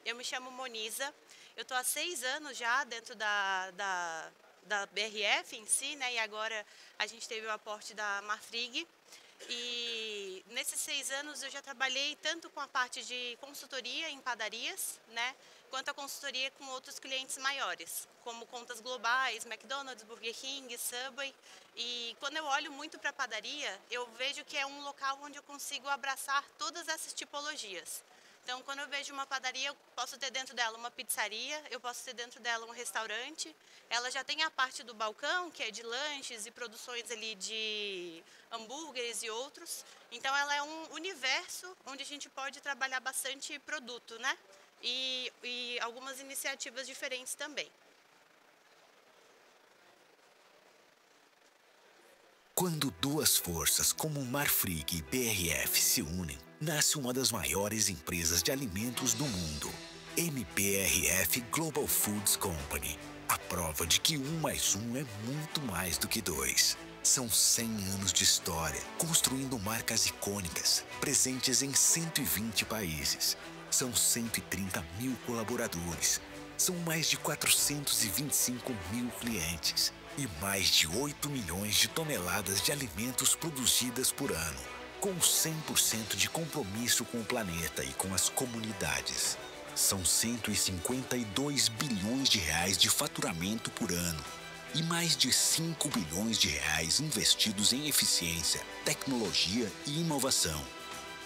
Eu me chamo Moniza, eu estou há 6 anos já dentro da BRF em si, né? E agora a gente teve o aporte da Marfrig. E nesses 6 anos eu já trabalhei tanto com a parte de consultoria em padarias, né? Quanto a consultoria com outros clientes maiores, como contas globais, McDonald's, Burger King, Subway. E quando eu olho muito para a padaria, eu vejo que é um local onde eu consigo abraçar todas essas tipologias. Então, quando eu vejo uma padaria, eu posso ter dentro dela uma pizzaria, eu posso ter dentro dela um restaurante. Ela já tem a parte do balcão, que é de lanches e produções ali de hambúrgueres e outros. Então, ela é um universo onde a gente pode trabalhar bastante produto, né? E algumas iniciativas diferentes também. Quando duas forças como Marfrig e BRF se unem, nasce uma das maiores empresas de alimentos do mundo, MBRF Global Foods Company. A prova de que 1 mais 1 é muito mais do que 2. São 100 anos de história, construindo marcas icônicas, presentes em 120 países. São 130 mil colaboradores. São mais de 425 mil clientes e mais de 8 milhões de toneladas de alimentos produzidas por ano, com 100% de compromisso com o planeta e com as comunidades. São 152 bilhões de reais de faturamento por ano e mais de 5 bilhões de reais investidos em eficiência, tecnologia e inovação.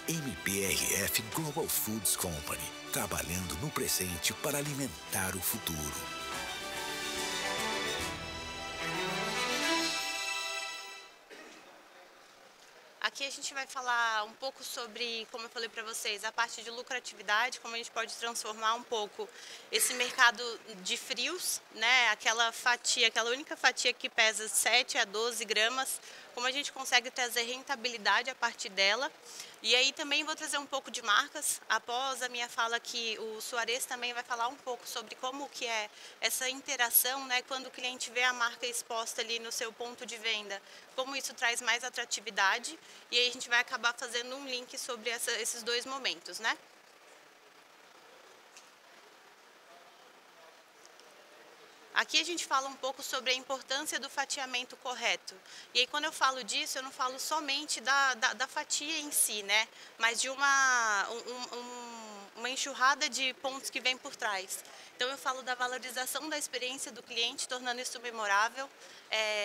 MBRF Global Foods Company, trabalhando no presente para alimentar o futuro. Aqui a gente vai falar um pouco sobre, como eu falei para vocês, a parte de lucratividade, como a gente pode transformar um pouco esse mercado de frios, né? Aquela fatia, aquela única fatia que pesa 7 a 12 gramas, como a gente consegue trazer rentabilidade a partir dela. E aí também vou trazer um pouco de marcas. Após a minha fala aqui, o Soares também vai falar um pouco sobre como que é essa interação, né, quando o cliente vê a marca exposta ali no seu ponto de venda, como isso traz mais atratividade. E aí a gente vai acabar fazendo um link sobre esses dois momentos, né? Aqui a gente fala um pouco sobre a importância do fatiamento correto. E aí quando eu falo disso, eu não falo somente da fatia em si, né? Mas de uma enxurrada de pontos que vem por trás. Então eu falo da valorização da experiência do cliente, tornando isso memorável.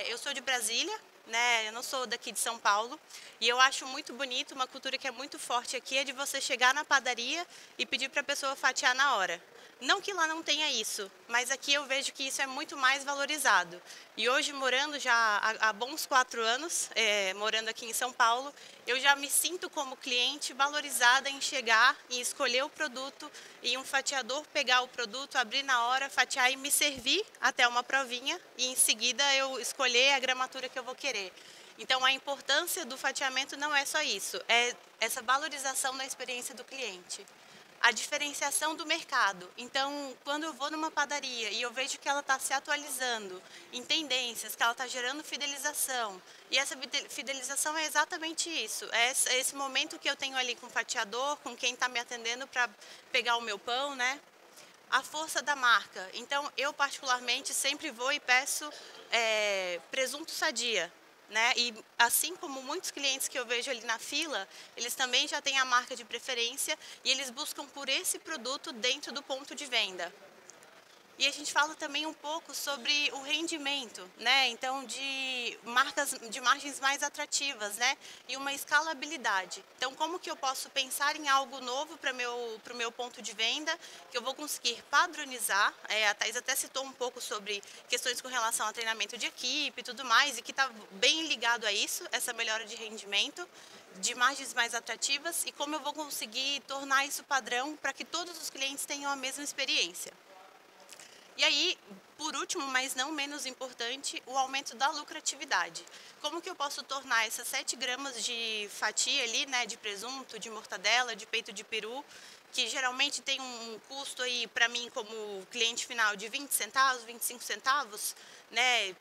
Eu sou de Brasília, né? Eu não sou daqui de São Paulo. E eu acho muito bonito, uma cultura que é muito forte aqui, é de você chegar na padaria e pedir para a pessoa fatiar na hora. Não que lá não tenha isso, mas aqui eu vejo que isso é muito mais valorizado. E hoje, morando já há bons 4 anos, morando aqui em São Paulo, eu já me sinto como cliente valorizada em chegar e escolher o produto e um fatiador pegar o produto, abrir na hora, fatiar e me servir até uma provinha e em seguida eu escolher a gramatura que eu vou querer. Então, a importância do fatiamento não é só isso, é essa valorização da experiência do cliente. A diferenciação do mercado. Então, quando eu vou numa padaria e eu vejo que ela está se atualizando em tendências, que ela está gerando fidelização, e essa fidelização é exatamente isso, é esse momento que eu tenho ali com o fatiador, com quem está me atendendo para pegar o meu pão, né? A força da marca. Então, eu particularmente sempre vou e peço presunto Sadia. Né? E assim como muitos clientes que eu vejo ali na fila, eles também já têm a marca de preferência e eles buscam por esse produto dentro do ponto de venda. E a gente fala também um pouco sobre o rendimento, né? Então, de marcas, de margens mais atrativas, né? E uma escalabilidade. Então, como que eu posso pensar em algo novo para o meu ponto de venda, que eu vou conseguir padronizar? A Thais até citou um pouco sobre questões com relação a treinamento de equipe e tudo mais, e que está bem ligado a isso, essa melhora de rendimento, de margens mais atrativas, e como eu vou conseguir tornar isso padrão para que todos os clientes tenham a mesma experiência. E aí, por último, mas não menos importante, o aumento da lucratividade. Como que eu posso tornar essas 7 gramas de fatia ali, né, de presunto, de mortadela, de peito de peru, que geralmente tem um custo aí para mim como cliente final de 20 centavos, 25 centavos, né?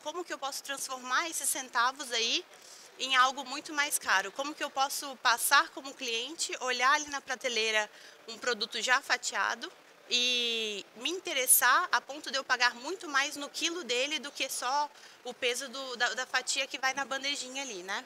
Como que eu posso transformar esses centavos aí em algo muito mais caro. Como que eu posso passar como cliente, olhar ali na prateleira um produto já fatiado e me interessar a ponto de eu pagar muito mais no quilo dele do que só o peso da fatia que vai na bandejinha ali, né?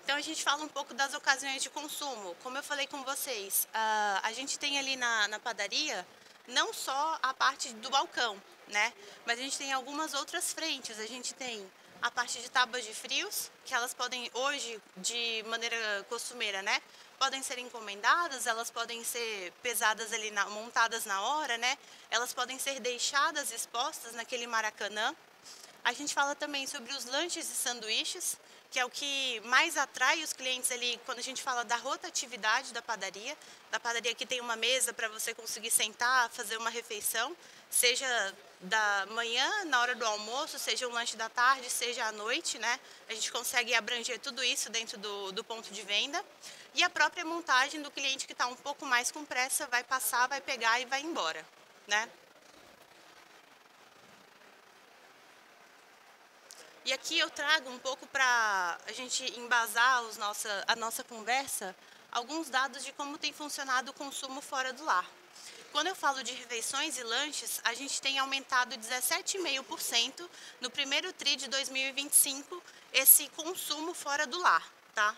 Então a gente fala um pouco das ocasiões de consumo. Como eu falei com vocês, a gente tem ali na padaria não só a parte do balcão, né? Mas a gente tem algumas outras frentes. A gente tem a parte de tábuas de frios, que elas podem hoje, de maneira costumeira, né? Podem ser encomendadas, elas podem ser pesadas ali, montadas na hora, né? Elas podem ser deixadas expostas naquele maracanã. A gente fala também sobre os lanches e sanduíches, que é o que mais atrai os clientes ali quando a gente fala da rotatividade da padaria que tem uma mesa para você conseguir sentar, fazer uma refeição, seja da manhã, na hora do almoço, seja o lanche da tarde, seja à noite, né? A gente consegue abranger tudo isso dentro do ponto de venda. E a própria montagem do cliente que está um pouco mais com pressa, vai passar, vai pegar e vai embora, né? E aqui eu trago um pouco para a gente embasar a nossa conversa, alguns dados de como tem funcionado o consumo fora do lar. Quando eu falo de refeições e lanches, a gente tem aumentado 17,5% no primeiro TRI de 2025 esse consumo fora do lar, tá?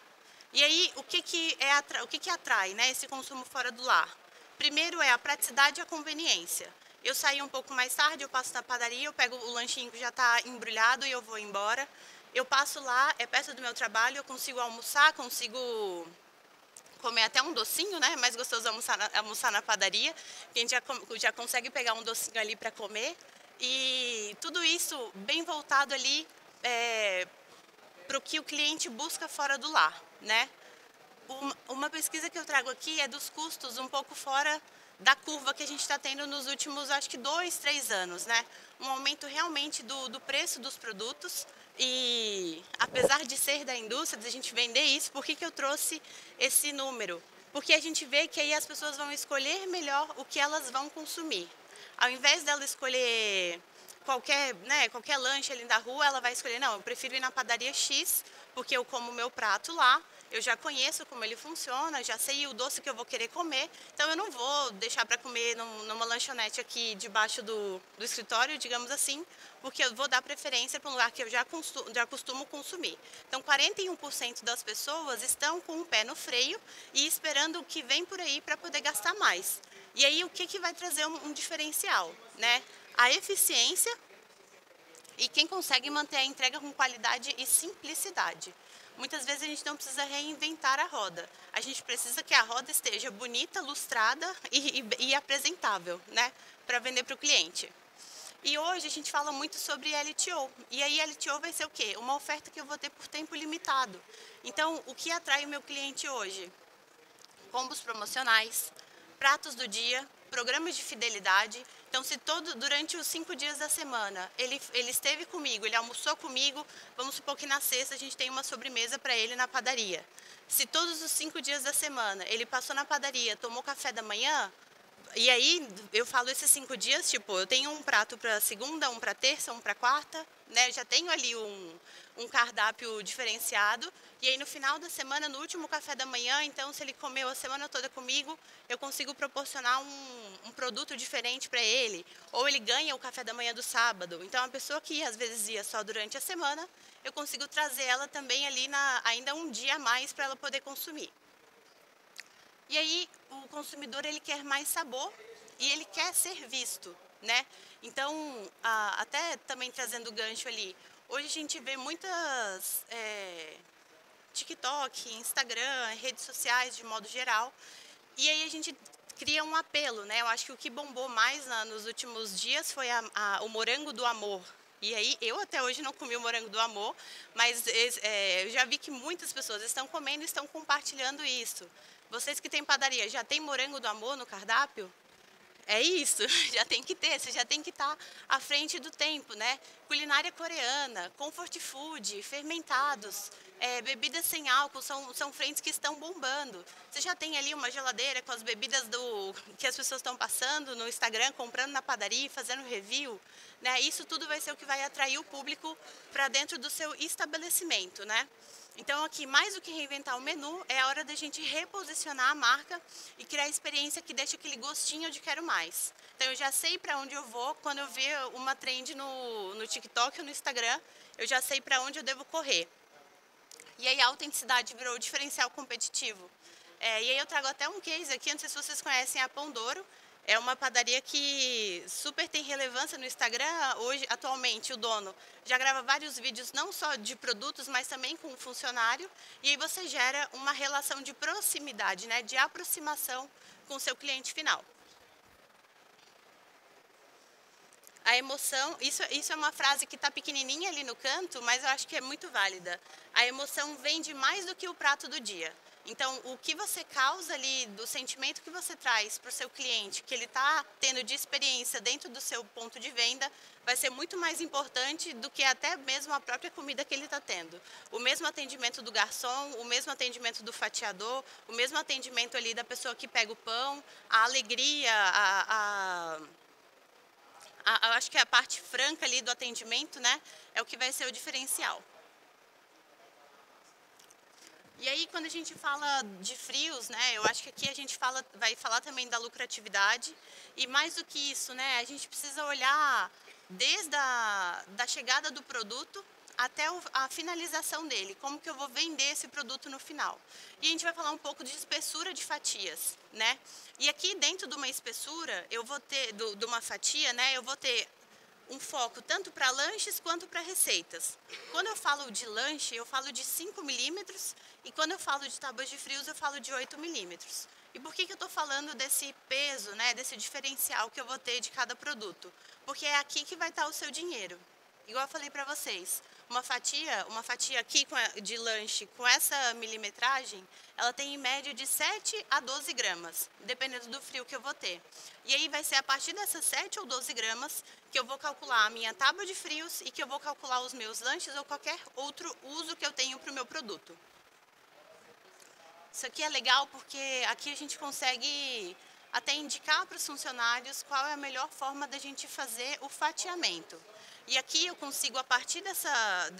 E aí, o que atrai, né, esse consumo fora do lar? Primeiro é a praticidade e a conveniência. Eu saio um pouco mais tarde, eu passo na padaria, eu pego o lanchinho que já está embrulhado e eu vou embora. Eu passo lá, é perto do meu trabalho, eu consigo almoçar, consigo comer até um docinho, né? É mais gostoso almoçar na padaria, que a gente já consegue pegar um docinho ali para comer. E tudo isso bem voltado ali para o que o cliente busca fora do lar, né? Uma pesquisa que eu trago aqui é dos custos um pouco fora da curva que a gente está tendo nos últimos, acho que 2, 3 anos, né? Um aumento realmente do preço dos produtos e, apesar de ser da indústria, de a gente vender isso, por que eu trouxe esse número? Porque a gente vê que aí as pessoas vão escolher melhor o que elas vão consumir. Ao invés dela escolher qualquer lanche ali da rua, ela vai escolher, não, eu prefiro ir na padaria X, porque eu como o meu prato lá, eu já conheço como ele funciona, já sei o doce que eu vou querer comer, então eu não vou deixar para comer numa lanchonete aqui debaixo do escritório, digamos assim, porque eu vou dar preferência para um lugar que eu já costumo consumir. Então, 41% das pessoas estão com o pé no freio e esperando o que vem por aí para poder gastar mais. E aí, o que vai trazer um diferencial, né? A eficiência e quem consegue manter a entrega com qualidade e simplicidade. Muitas vezes a gente não precisa reinventar a roda. A gente precisa que a roda esteja bonita, lustrada e apresentável, né? Para vender para o cliente. E hoje a gente fala muito sobre LTO. E aí LTO vai ser o quê? Uma oferta que eu vou ter por tempo limitado. Então, o que atrai o meu cliente hoje? Combos promocionais, pratos do dia, programas de fidelidade. Então, se durante os 5 dias da semana ele esteve comigo, ele almoçou comigo, vamos supor que na sexta a gente tem uma sobremesa para ele na padaria. Se todos os 5 dias da semana ele passou na padaria, tomou café da manhã, e aí eu falo esses 5 dias, tipo, eu tenho um prato para segunda, um para terça, um para quarta, né? Eu já tenho ali um cardápio diferenciado. E aí no final da semana, no último café da manhã, então se ele comeu a semana toda comigo, eu consigo proporcionar um produto diferente para ele. Ou ele ganha o café da manhã do sábado. Então a pessoa que às vezes ia só durante a semana, eu consigo trazer ela também ali ainda um dia a mais para ela poder consumir. E aí o consumidor ele quer mais sabor e ele quer ser visto, né? Então, até também trazendo o gancho ali, hoje a gente vê muitas TikTok, Instagram, redes sociais de modo geral, e aí a gente cria um apelo, né? Eu acho que o que bombou mais nos últimos dias foi o morango do amor. E aí, eu até hoje não comi o morango do amor, mas eu já vi que muitas pessoas estão comendo e estão compartilhando isso. Vocês que têm padaria, já tem morango do amor no cardápio? É isso, já tem que ter, você já tem que estar à frente do tempo, né? Culinária coreana, comfort food, fermentados, bebidas sem álcool são frentes que estão bombando. Você já tem ali uma geladeira com as bebidas que as pessoas estão passando no Instagram, comprando na padaria, fazendo review, né? Isso tudo vai ser o que vai atrair o público para dentro do seu estabelecimento, né? Então, aqui, mais do que reinventar o menu, é a hora da gente reposicionar a marca e criar a experiência que deixa aquele gostinho de quero mais. Então, eu já sei para onde eu vou, quando eu ver uma trend no TikTok ou no Instagram, eu já sei para onde eu devo correr. E aí, a autenticidade virou o diferencial competitivo. E aí, eu trago até um case aqui, não sei se vocês conhecem a Pão Douro. É uma padaria que super tem relevância no Instagram. Hoje, atualmente, o dono já grava vários vídeos, não só de produtos, mas também com o funcionário. E aí você gera uma relação de proximidade, né, de aproximação com o seu cliente final. A emoção, isso é uma frase que está pequenininha ali no canto, mas eu acho que é muito válida. A emoção vende mais do que o prato do dia. Então, o que você causa ali, do sentimento que você traz para o seu cliente, que ele está tendo de experiência dentro do seu ponto de venda, vai ser muito mais importante do que até mesmo a própria comida que ele está tendo. O mesmo atendimento do garçom, o mesmo atendimento do fatiador, o mesmo atendimento ali da pessoa que pega o pão, a alegria, eu acho que a parte franca ali do atendimento, né, é o que vai ser o diferencial. E aí, quando a gente fala de frios, né, eu acho que aqui a gente vai falar também da lucratividade. E mais do que isso, né, a gente precisa olhar desde da chegada do produto até a finalização dele, como que eu vou vender esse produto no final. E a gente vai falar um pouco de espessura de fatias, né? E aqui dentro de uma espessura, eu vou ter, de uma fatia, né, eu vou ter um foco tanto para lanches quanto para receitas. Quando eu falo de lanche, eu falo de 5 milímetros e quando eu falo de tábuas de frios, eu falo de 8 milímetros. E por que eu estou falando desse peso, né, desse diferencial que eu vou ter de cada produto? Porque é aqui que vai estar o seu dinheiro. Igual eu falei para vocês, uma fatia aqui de lanche com essa milimetragem, ela tem em média de 7 a 12 gramas, dependendo do frio que eu vou ter. E aí vai ser a partir dessas 7 ou 12 gramas que eu vou calcular a minha tábua de frios e que eu vou calcular os meus lanches ou qualquer outro uso que eu tenho para o meu produto. Isso aqui é legal porque aqui a gente consegue até indicar para os funcionários qual é a melhor forma da gente fazer o fatiamento. E aqui eu consigo, a partir dessa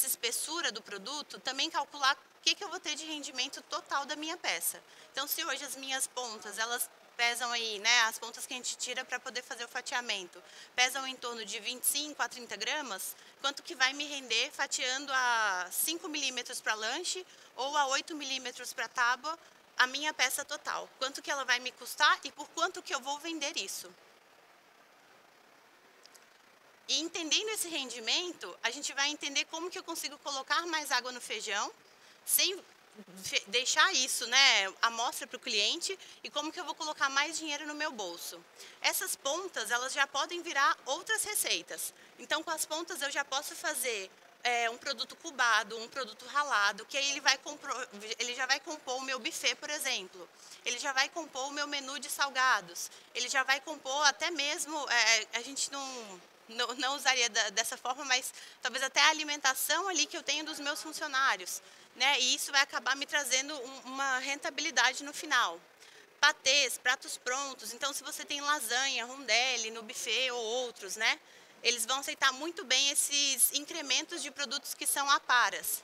espessura do produto, também calcular o que eu vou ter de rendimento total da minha peça. Então, se hoje as minhas pontas, elas pesam aí, né, as pontas que a gente tira para poder fazer o fatiamento, pesam em torno de 25 a 30 gramas, quanto que vai me render fatiando a 5 milímetros para lanche ou a 8 milímetros para tábua, a minha peça total. Quanto que ela vai me custar e por quanto que eu vou vender isso. E entendendo esse rendimento, a gente vai entender como que eu consigo colocar mais água no feijão, sem deixar isso, né, à mostra para o cliente, e como que eu vou colocar mais dinheiro no meu bolso. Essas pontas, elas já podem virar outras receitas. Então, com as pontas eu já posso fazer um produto cubado, um produto ralado, que aí ele já vai compor o meu buffet, por exemplo. Ele já vai compor o meu menu de salgados. Ele já vai compor até mesmo, a gente não usaria dessa forma, mas talvez até a alimentação ali que eu tenho dos meus funcionários, né? E isso vai acabar me trazendo uma rentabilidade no final. Patês, pratos prontos, então se você tem lasanha, rondelli no buffet ou outros, né? Eles vão aceitar muito bem esses incrementos de produtos que são aparas.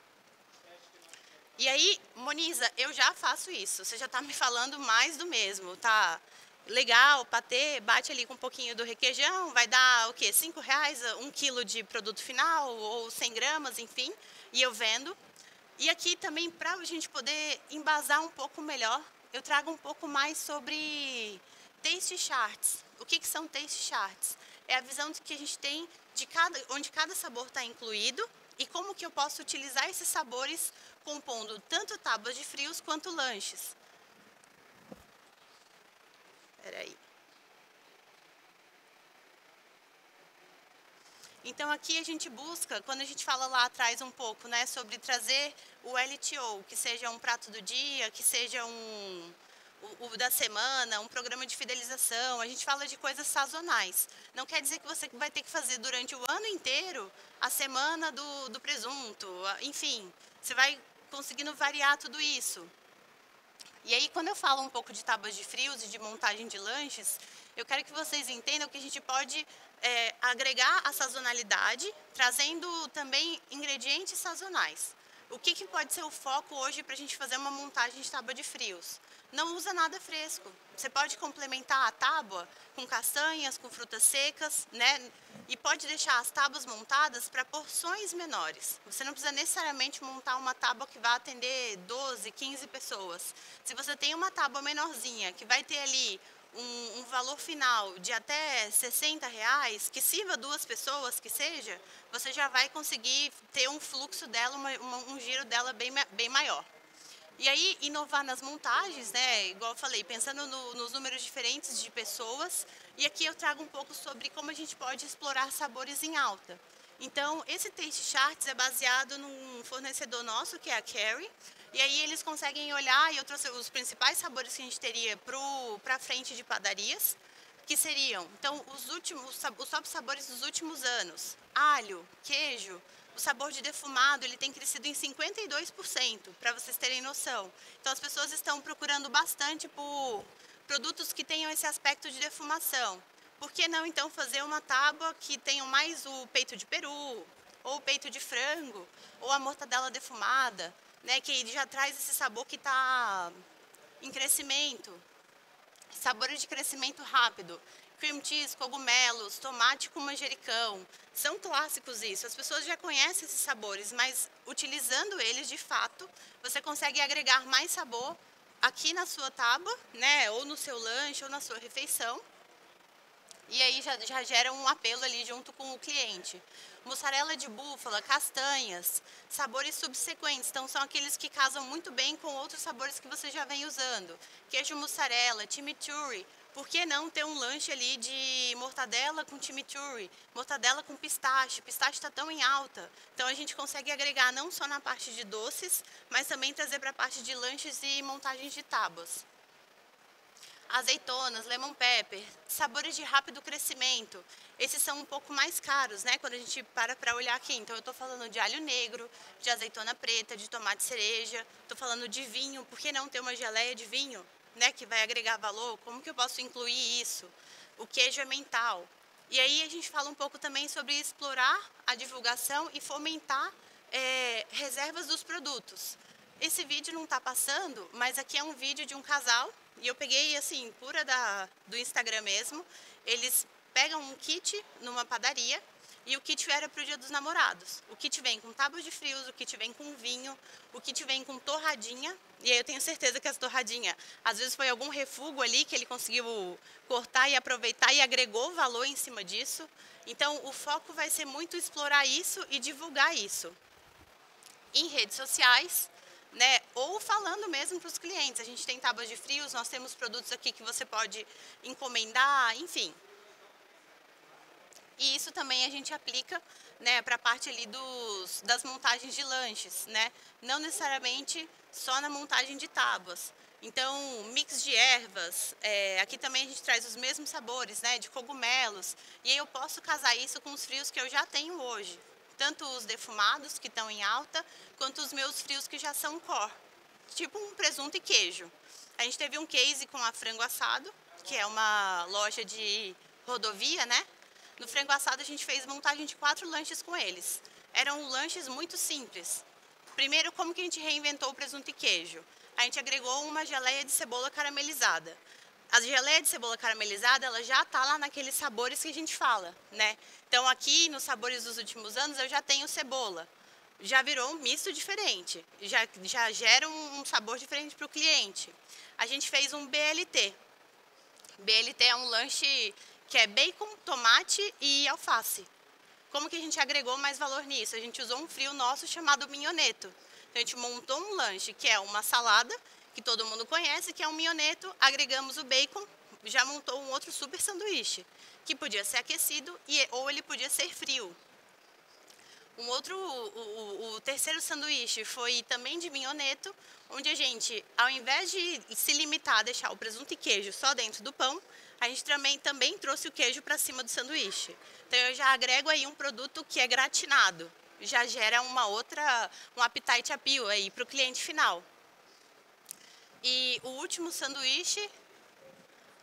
E aí, Moniza, eu já faço isso, você já está me falando mais do mesmo, tá? Legal, patê, bate ali com um pouquinho do requeijão, vai dar o quê? R$5, 1 quilo de produto final, ou 100 gramas, enfim, e eu vendo. E aqui também, para a gente poder embasar um pouco melhor, eu trago um pouco mais sobre taste charts. O que são taste charts? É a visão que a gente tem de onde cada sabor está incluído e como que eu posso utilizar esses sabores compondo tanto tábuas de frios quanto lanches. Peraí. Então aqui a gente busca, quando a gente fala lá atrás um pouco, né, sobre trazer o LTO, que seja um prato do dia, que seja o da semana, um programa de fidelização, a gente fala de coisas sazonais. Não quer dizer que você vai ter que fazer durante o ano inteiro a semana do presunto, enfim, você vai conseguindo variar tudo isso. E aí, quando eu falo um pouco de tábuas de frios e de montagem de lanches, eu quero que vocês entendam que a gente pode agregar a sazonalidade, trazendo também ingredientes sazonais. O que pode ser o foco hoje para a gente fazer uma montagem de tábua de frios? Não usa nada fresco. Você pode complementar a tábua com castanhas, com frutas secas, né? E pode deixar as tábuas montadas para porções menores. Você não precisa necessariamente montar uma tábua que vai atender 12, 15 pessoas. Se você tem uma tábua menorzinha, que vai ter ali um valor final de até R$60, que sirva 2 pessoas, que seja, você já vai conseguir ter um fluxo dela, um giro dela bem maior. E aí, inovar nas montagens, né, igual eu falei, pensando nos números diferentes de pessoas, e aqui eu trago um pouco sobre como a gente pode explorar sabores em alta. Então, esse Taste Charts é baseado num fornecedor nosso, que é a Carrie, e aí eles conseguem olhar, e eu trouxe os principais sabores que a gente teria para frente de padarias, que seriam, então, os top sabores dos últimos anos: alho, queijo. O sabor de defumado, ele tem crescido em 52%, para vocês terem noção. Então, as pessoas estão procurando bastante por produtos que tenham esse aspecto de defumação. Por que não, então, fazer uma tábua que tenha mais o peito de peru, ou o peito de frango, ou a mortadela defumada, né, que já traz esse sabor que está em crescimento. Sabores de crescimento rápido. Cream cheese, cogumelos, tomate com manjericão. São clássicos isso. As pessoas já conhecem esses sabores, mas utilizando eles de fato, você consegue agregar mais sabor aqui na sua tábua, né? Ou no seu lanche, ou na sua refeição. E aí já gera um apelo ali junto com o cliente. Mussarela de búfala, castanhas, sabores subsequentes. Então, são aqueles que casam muito bem com outros sabores que você já vem usando. Queijo mussarela, chimichurri. Por que não ter um lanche ali de mortadela com chimichurri, mortadela com pistache? Pistache está tão em alta. Então, a gente consegue agregar não só na parte de doces, mas também trazer para a parte de lanches e montagens de tábuas. Azeitonas, lemon pepper, sabores de rápido crescimento. Esses são um pouco mais caros, né? Quando a gente para olhar aqui. Então, eu estou falando de alho negro, de azeitona preta, de tomate cereja. Estou falando de vinho. Por que não ter uma geleia de vinho, né? Que vai agregar valor? Como que eu posso incluir isso? O queijo emmental. E aí a gente fala um pouco também sobre explorar a divulgação e fomentar reservas dos produtos. Esse vídeo não está passando, mas aqui é um vídeo de um casal. E eu peguei, assim, pura do Instagram mesmo. Eles pegam um kit numa padaria e o kit era para o Dia dos Namorados. O kit vem com tábua de frios, o kit vem com vinho, o kit vem com torradinha. E aí eu tenho certeza que essa torradinha, às vezes foi algum refúgio ali que ele conseguiu cortar e aproveitar e agregou valor em cima disso. Então, o foco vai ser muito explorar isso e divulgar isso em redes sociais, né? Ou falando mesmo para os clientes. A gente tem tábuas de frios, nós temos produtos aqui que você pode encomendar, enfim. E isso também a gente aplica, né, para a parte ali das montagens de lanches, né? Não necessariamente só na montagem de tábuas. Então, mix de ervas, aqui também a gente traz os mesmos sabores, né, de cogumelos. E aí eu posso casar isso com os frios que eu já tenho hoje. Tanto os defumados, que estão em alta, quanto os meus frios que já são core. Tipo um presunto e queijo. A gente teve um case com a Frango Assado, que é uma loja de rodovia, né? No Frango Assado a gente fez montagem de 4 lanches com eles. Eram lanches muito simples. Primeiro, como que a gente reinventou o presunto e queijo? A gente agregou uma geleia de cebola caramelizada. A geleia de cebola caramelizada, ela já está lá naqueles sabores que a gente fala, né? Então, aqui nos sabores dos últimos anos, eu já tenho cebola. Já virou um misto diferente. Já gera um sabor diferente para o cliente. A gente fez um BLT. BLT é um lanche que é bacon, tomate e alface. Como que a gente agregou mais valor nisso? A gente usou um frio nosso chamado mignoneto. Então, a gente montou um lanche que é uma salada, que todo mundo conhece, que é um mignoneto, agregamos o bacon, já montou um outro super sanduíche, que podia ser aquecido ou ele podia ser frio. O terceiro sanduíche foi também de minhoneto, onde a gente, ao invés de se limitar a deixar o presunto e queijo só dentro do pão, a gente também trouxe o queijo para cima do sanduíche. Então eu já agrego aí um produto que é gratinado, já gera um appetite appeal aí para o cliente final. E o último sanduíche,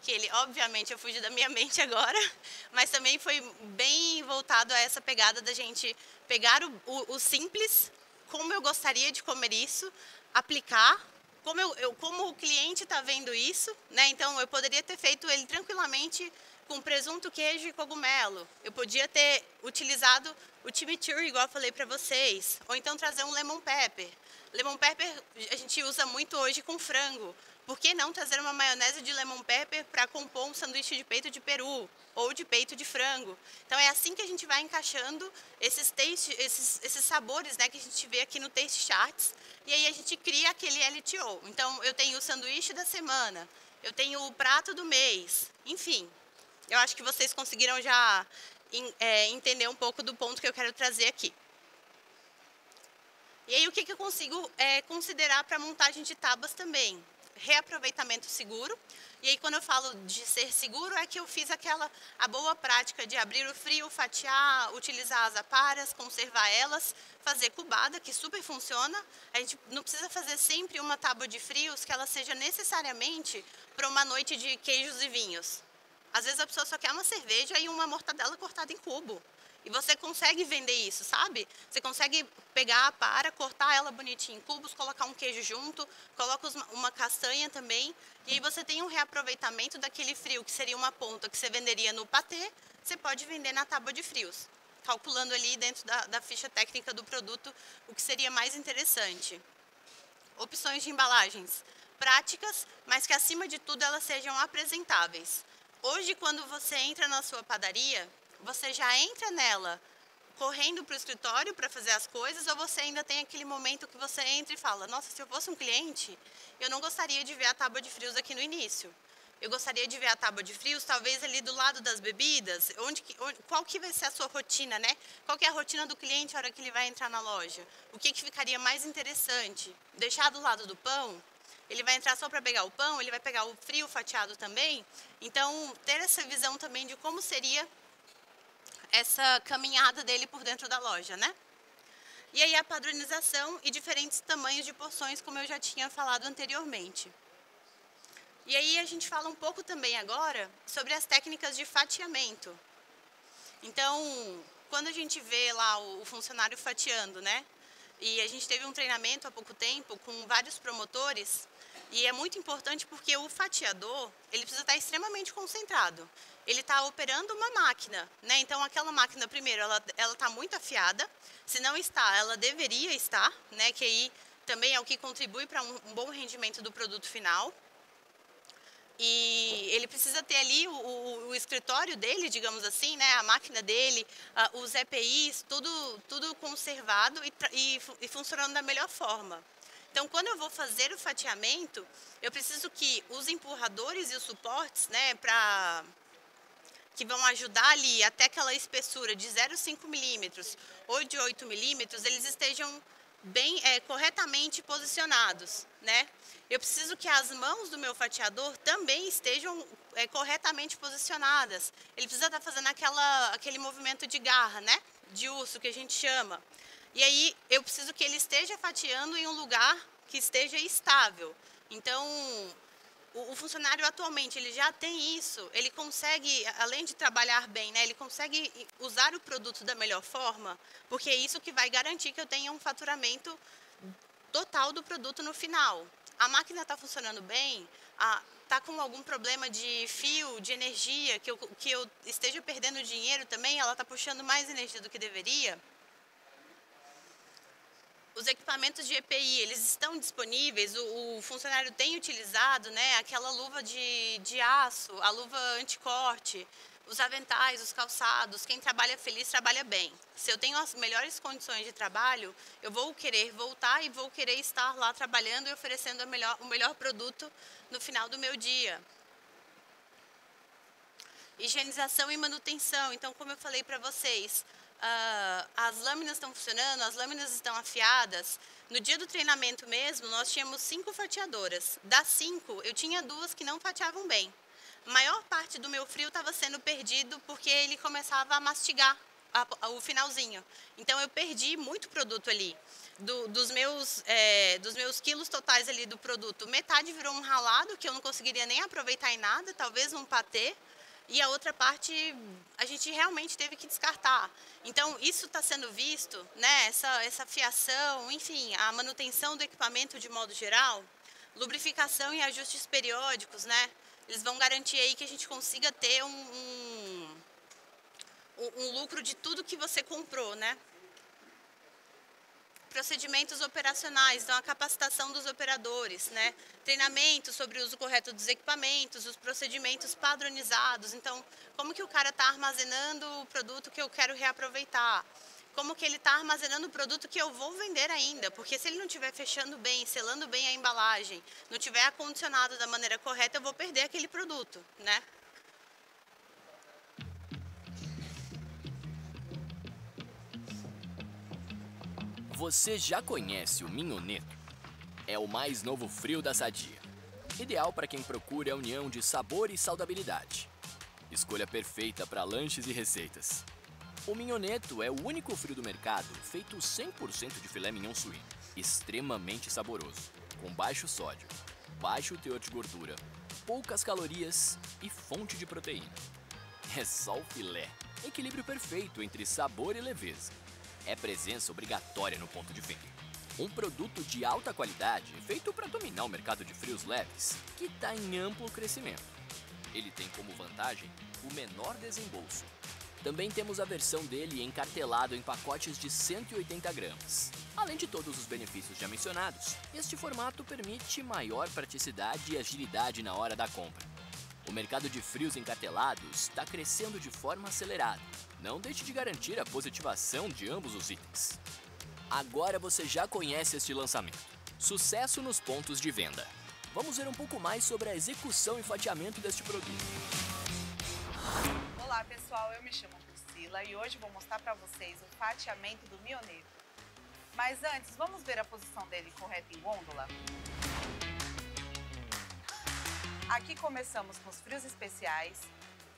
que ele, obviamente, eu fugi da minha mente agora, mas também foi bem voltado a essa pegada da gente pegar o simples, como eu gostaria de comer isso, aplicar, como o cliente está vendo isso, né? Então, eu poderia ter feito ele tranquilamente com presunto, queijo e cogumelo. Eu podia ter utilizado o chimichurri, igual eu falei para vocês, ou então trazer um lemon pepper. Lemon pepper a gente usa muito hoje com frango. Por que não trazer uma maionese de lemon pepper para compor um sanduíche de peito de peru ou de peito de frango? Então é assim que a gente vai encaixando esses sabores, né, que a gente vê aqui no Taste Charts, e aí a gente cria aquele LTO. Então eu tenho o sanduíche da semana, eu tenho o prato do mês, enfim. Eu acho que vocês conseguiram já entender um pouco do ponto que eu quero trazer aqui. E aí o que eu consigo considerar para montagem de tábuas também? Reaproveitamento seguro. E aí quando eu falo de ser seguro é que eu fiz a boa prática de abrir o frio, fatiar, utilizar as aparas, conservar elas, fazer cubada, que super funciona. A gente não precisa fazer sempre uma tábua de frios que ela seja necessariamente para uma noite de queijos e vinhos. Às vezes a pessoa só quer uma cerveja e uma mortadela cortada em cubo. E você consegue vender isso, sabe? Você consegue pegar a para, cortar ela bonitinha em cubos, colocar um queijo junto, coloca uma castanha também. E aí você tem um reaproveitamento daquele frio, que seria uma ponta que você venderia no patê, você pode vender na tábua de frios. Calculando ali dentro da ficha técnica do produto o que seria mais interessante. Opções de embalagens práticas, mas que acima de tudo elas sejam apresentáveis. Hoje, quando você entra na sua padaria, você já entra nela correndo para o escritório para fazer as coisas, ou você ainda tem aquele momento que você entra e fala, nossa, se eu fosse um cliente, eu não gostaria de ver a tábua de frios aqui no início. Eu gostaria de ver a tábua de frios, talvez ali do lado das bebidas, qual que vai ser a sua rotina, né? Qual que é a rotina do cliente na hora que ele vai entrar na loja? O que ficaria mais interessante? Deixar do lado do pão? Ele vai entrar só para pegar o pão, ele vai pegar o frio fatiado também. Então, ter essa visão também de como seria essa caminhada dele por dentro da loja, né? E aí a padronização e diferentes tamanhos de porções, como eu já tinha falado anteriormente. E aí a gente fala um pouco também agora sobre as técnicas de fatiamento. Então, quando a gente vê lá o funcionário fatiando, né? E a gente teve um treinamento há pouco tempo com vários promotores, e é muito importante porque o fatiador, ele precisa estar extremamente concentrado. Ele está operando uma máquina, né? Então aquela máquina, primeiro, ela está muito afiada. Se não está, ela deveria estar, né? Que aí também é o que contribui para um bom rendimento do produto final. E ele precisa ter ali o escritório dele, digamos assim, né? A máquina dele, os EPIs, tudo conservado e funcionando da melhor forma. Então, quando eu vou fazer o fatiamento, eu preciso que os empurradores e os suportes, né, que vão ajudar ali até aquela espessura de 0,5 milímetros ou de 8 milímetros, eles estejam bem corretamente posicionados, né? Eu preciso que as mãos do meu fatiador também estejam corretamente posicionadas. Ele precisa estar fazendo aquele movimento de garra, né? De urso, que a gente chama. E aí, eu preciso que ele esteja fatiando em um lugar que esteja estável. Então, o funcionário atualmente, ele já tem isso, ele consegue, além de trabalhar bem, né, ele consegue usar o produto da melhor forma, porque é isso que vai garantir que eu tenha um faturamento total do produto no final. A máquina está funcionando bem, está com algum problema de fio, de energia, que eu esteja perdendo dinheiro também, ela está puxando mais energia do que deveria. Os equipamentos de EPI, eles estão disponíveis, o funcionário tem utilizado, né, aquela luva de aço, a luva anticorte, os aventais, os calçados. Quem trabalha feliz trabalha bem. Se eu tenho as melhores condições de trabalho, eu vou querer voltar e vou querer estar lá trabalhando e oferecendo o melhor produto no final do meu dia. Higienização e manutenção. Então, como eu falei para vocês, as lâminas estão funcionando, as lâminas estão afiadas. No dia do treinamento mesmo, nós tínhamos 5 fatiadoras. Das 5, eu tinha 2 que não fatiavam bem. A maior parte do meu frio estava sendo perdido porque ele começava a mastigar o finalzinho. Então, eu perdi muito produto ali. Dos meus quilos totais ali do produto, metade virou um ralado, que eu não conseguiria nem aproveitar em nada, talvez um patê. E a outra parte a gente realmente teve que descartar. Então, isso está sendo visto, né? Essa fiação, enfim, a manutenção do equipamento de modo geral, lubrificação e ajustes periódicos, né? Eles vão garantir aí que a gente consiga ter um lucro de tudo que você comprou, né? Procedimentos operacionais, então a capacitação dos operadores, né? Treinamento sobre o uso correto dos equipamentos, os procedimentos padronizados. Então, como que o cara está armazenando o produto que eu quero reaproveitar? Como que ele está armazenando o produto que eu vou vender ainda? Porque se ele não estiver fechando bem, selando bem a embalagem, não estiver acondicionado da maneira correta, eu vou perder aquele produto, né? Você já conhece o Minhoneto? É o mais novo frio da Sadia. Ideal para quem procura a união de sabor e saudabilidade. Escolha perfeita para lanches e receitas. O Minhoneto é o único frio do mercado feito 100% de filé mignon suíno. Extremamente saboroso, com baixo sódio, baixo teor de gordura, poucas calorias e fonte de proteína. É só o filé. Equilíbrio perfeito entre sabor e leveza. É presença obrigatória no ponto de venda. Um produto de alta qualidade feito para dominar o mercado de frios leves, que está em amplo crescimento. Ele tem como vantagem o menor desembolso. Também temos a versão dele encartelado em pacotes de 180 gramas. Além de todos os benefícios já mencionados, este formato permite maior praticidade e agilidade na hora da compra. O mercado de frios encartelados está crescendo de forma acelerada. Não deixe de garantir a positivação de ambos os itens. Agora você já conhece este lançamento. Sucesso nos pontos de venda. Vamos ver um pouco mais sobre a execução e fatiamento deste produto. Olá pessoal, eu me chamo Priscila e hoje vou mostrar para vocês o fatiamento do Minhoneto. Mas antes, vamos ver a posição dele correta em gôndola? Aqui começamos com os frios especiais,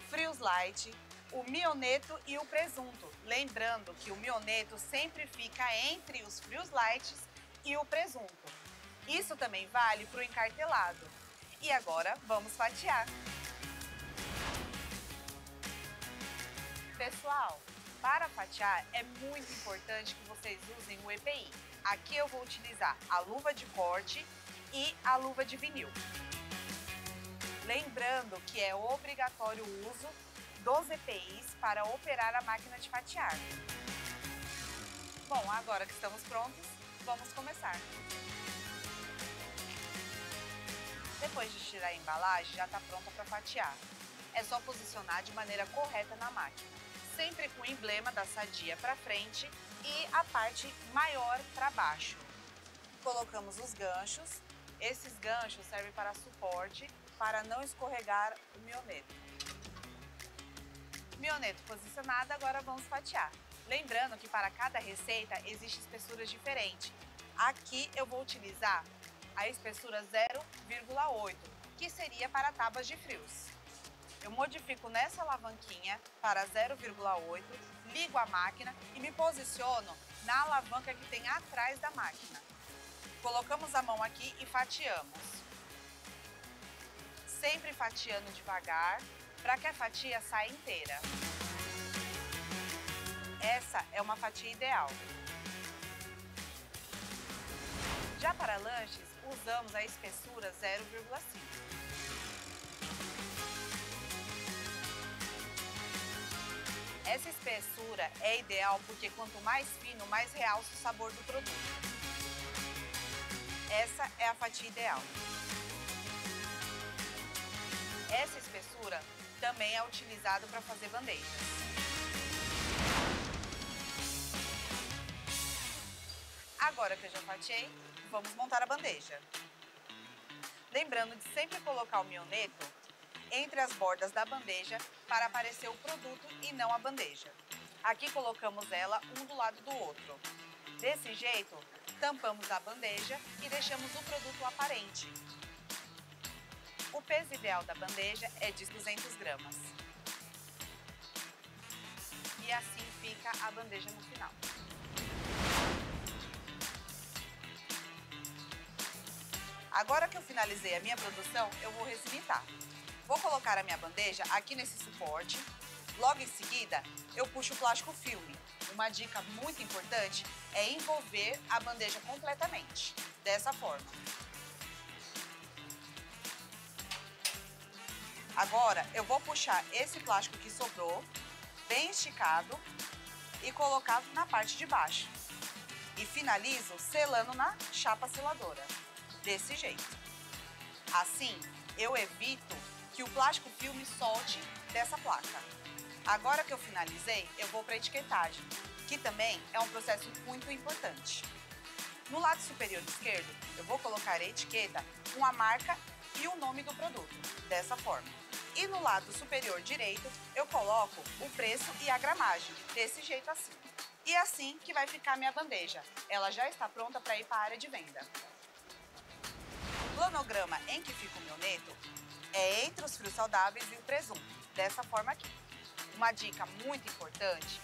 frios light, o Minhoneto e o presunto. Lembrando que o Minhoneto sempre fica entre os frios light e o presunto. Isso também vale para o encartelado. E agora vamos fatiar. Pessoal, para fatiar é muito importante que vocês usem o EPI. Aqui eu vou utilizar a luva de corte e a luva de vinil. Lembrando que é obrigatório o uso dos EPIs para operar a máquina de fatiar. Bom, agora que estamos prontos, vamos começar. Depois de tirar a embalagem, já está pronta para fatiar. É só posicionar de maneira correta na máquina, sempre com o emblema da Sadia para frente e a parte maior para baixo. Colocamos os ganchos. Esses ganchos servem para suporte, para não escorregar o Minhoneto. Minhoneto posicionado, agora vamos fatiar. Lembrando que para cada receita existe espessuras diferentes. Aqui eu vou utilizar a espessura 0,8, que seria para tábuas de frios. Eu modifico nessa alavanquinha para 0,8, ligo a máquina e me posiciono na alavanca que tem atrás da máquina. Colocamos a mão aqui e fatiamos. Sempre fatiando devagar, para que a fatia saia inteira. Essa é uma fatia ideal. Já para lanches, usamos a espessura 0,5. Essa espessura é ideal porque quanto mais fino, mais realça o sabor do produto. Essa é a fatia ideal. Essa espessura também é utilizada para fazer bandejas. Agora que eu já fatiei, vamos montar a bandeja. Lembrando de sempre colocar o Minhoneto entre as bordas da bandeja para aparecer o produto e não a bandeja. Aqui colocamos ela um do lado do outro. Desse jeito, tampamos a bandeja e deixamos o produto aparente. O peso ideal da bandeja é de 200 gramas. E assim fica a bandeja no final. Agora que eu finalizei a minha produção, eu vou resinitar. Vou colocar a minha bandeja aqui nesse suporte. Logo em seguida, eu puxo o plástico filme. Uma dica muito importante é envolver a bandeja completamente, dessa forma. Agora, eu vou puxar esse plástico que sobrou, bem esticado, e colocar na parte de baixo. E finalizo selando na chapa seladora, desse jeito. Assim, eu evito que o plástico filme solte dessa placa. Agora que eu finalizei, eu vou para a etiquetagem, que também é um processo muito importante. No lado superior esquerdo, eu vou colocar a etiqueta com a marca e o nome do produto, dessa forma. E no lado superior direito, eu coloco o preço e a gramagem, desse jeito assim. E assim que vai ficar a minha bandeja. Ela já está pronta para ir para a área de venda. O planograma em que fica o mioneto é entre os frios saudáveis e o presunto, dessa forma aqui. Uma dica muito importante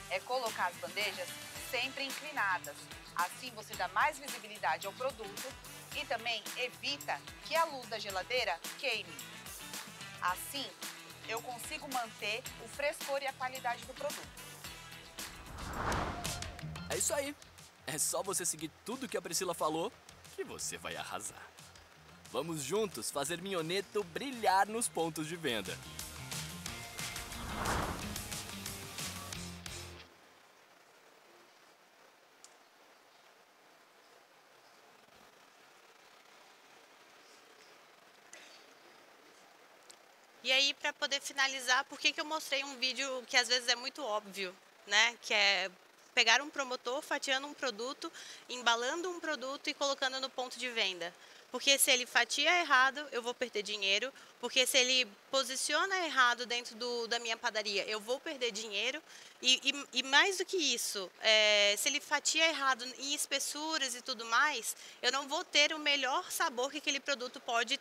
é colocar as bandejas sempre inclinadas. Assim você dá mais visibilidade ao produto e também evita que a luz da geladeira queime. Assim, eu consigo manter o frescor e a qualidade do produto. É isso aí. É só você seguir tudo que a Priscila falou que você vai arrasar. Vamos juntos fazer Mioneto brilhar nos pontos de venda. E aí, para poder finalizar, por que eu mostrei um vídeo que às vezes é muito óbvio, né? Que é pegar um promotor, fatiando um produto, embalando um produto e colocando no ponto de venda. Porque se ele fatia errado, eu vou perder dinheiro. Porque se ele posiciona errado dentro da minha padaria, eu vou perder dinheiro. E mais do que isso, se ele fatia errado em espessuras e tudo mais, eu não vou ter o melhor sabor que aquele produto pode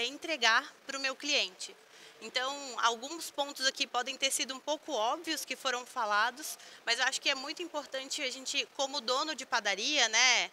entregar para o meu cliente. Então, alguns pontos aqui podem ter sido um pouco óbvios que foram falados, mas eu acho que é muito importante a gente, como dono de padaria, né,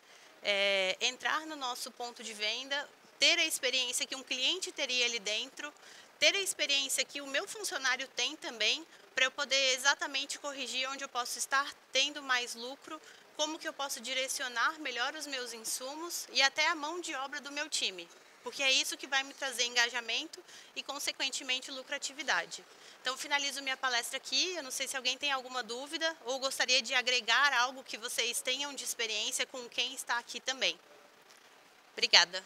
entrar no nosso ponto de venda, ter a experiência que um cliente teria ali dentro, ter a experiência que o meu funcionário tem também, para eu poder exatamente corrigir onde eu posso estar tendo mais lucro, como que eu posso direcionar melhor os meus insumos e até a mão de obra do meu time. Porque é isso que vai me trazer engajamento e, consequentemente, lucratividade. Então, finalizo minha palestra aqui. Eu não sei se alguém tem alguma dúvida ou gostaria de agregar algo que vocês tenham de experiência com quem está aqui também. Obrigada.